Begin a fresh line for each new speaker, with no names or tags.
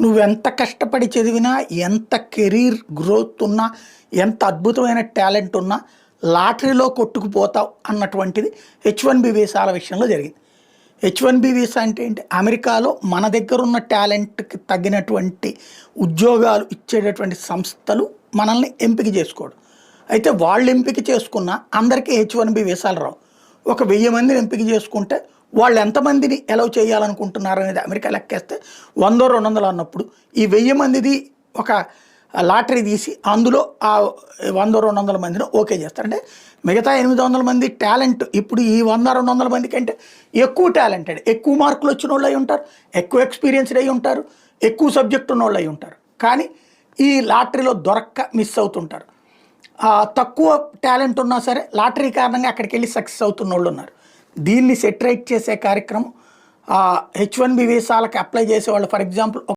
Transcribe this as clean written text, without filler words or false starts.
నువ్వెంత కష్టపడి చదివినా, ఎంత కెరీర్ గ్రోత్ ఉన్నా, ఎంత అద్భుతమైన టాలెంట్ ఉన్నా, లాటరీలో కొట్టుకుపోతావు అన్నటువంటిది H1B వీసాల విషయంలో జరిగింది. H1B వీసా అంటే ఏంటి? అమెరికాలో మన దగ్గర ఉన్న టాలెంట్‌కి తగినటువంటి ఉద్యోగాలు ఇచ్చేటటువంటి సంస్థలు మనల్ని ఎంపిక చేసుకోవడం. అయితే వాళ్ళు ఎంపిక చేసుకున్న అందరికీ H1B వీసాలు రావు. ఒక 1000 మందిని ఎంపిక చేసుకుంటే వాళ్ళు ఎంతమందిని అలౌ చేయాలనుకుంటున్నారు అనేది అమెరికా లెక్కేస్తే 100, 200 అన్నప్పుడు ఈ 1000 మందిది ఒక లాటరీ తీసి అందులో ఆ 100, 200 మందిని ఓకే చేస్తారు. అంటే మిగతా 800 మంది టాలెంట్ ఇప్పుడు ఈ 100, 200 మంది కంటే ఎక్కువ టాలెంటెడ్, ఎక్కువ మార్కులు వచ్చిన వాళ్ళు అయి ఉంటారు, ఎక్కువ ఎక్స్పీరియన్స్డ్ అయి ఉంటారు, ఎక్కువ సబ్జెక్ట్ ఉన్న వాళ్ళు అయి ఉంటారు. కానీ ఈ లాటరీలో దొరక్క మిస్ అవుతుంటారు. తక్కువ టాలెంట్ ఉన్నా సరే లాటరీ కారణంగా అక్కడికి వెళ్ళి సక్సెస్ అవుతున్న వాళ్ళు ఉన్నారు. దీన్ని సెటరేట్ చేసే కార్యక్రమం H1B వీసాలకు అప్లై చేసేవాళ్ళు ఫర్ ఎగ్జాంపుల్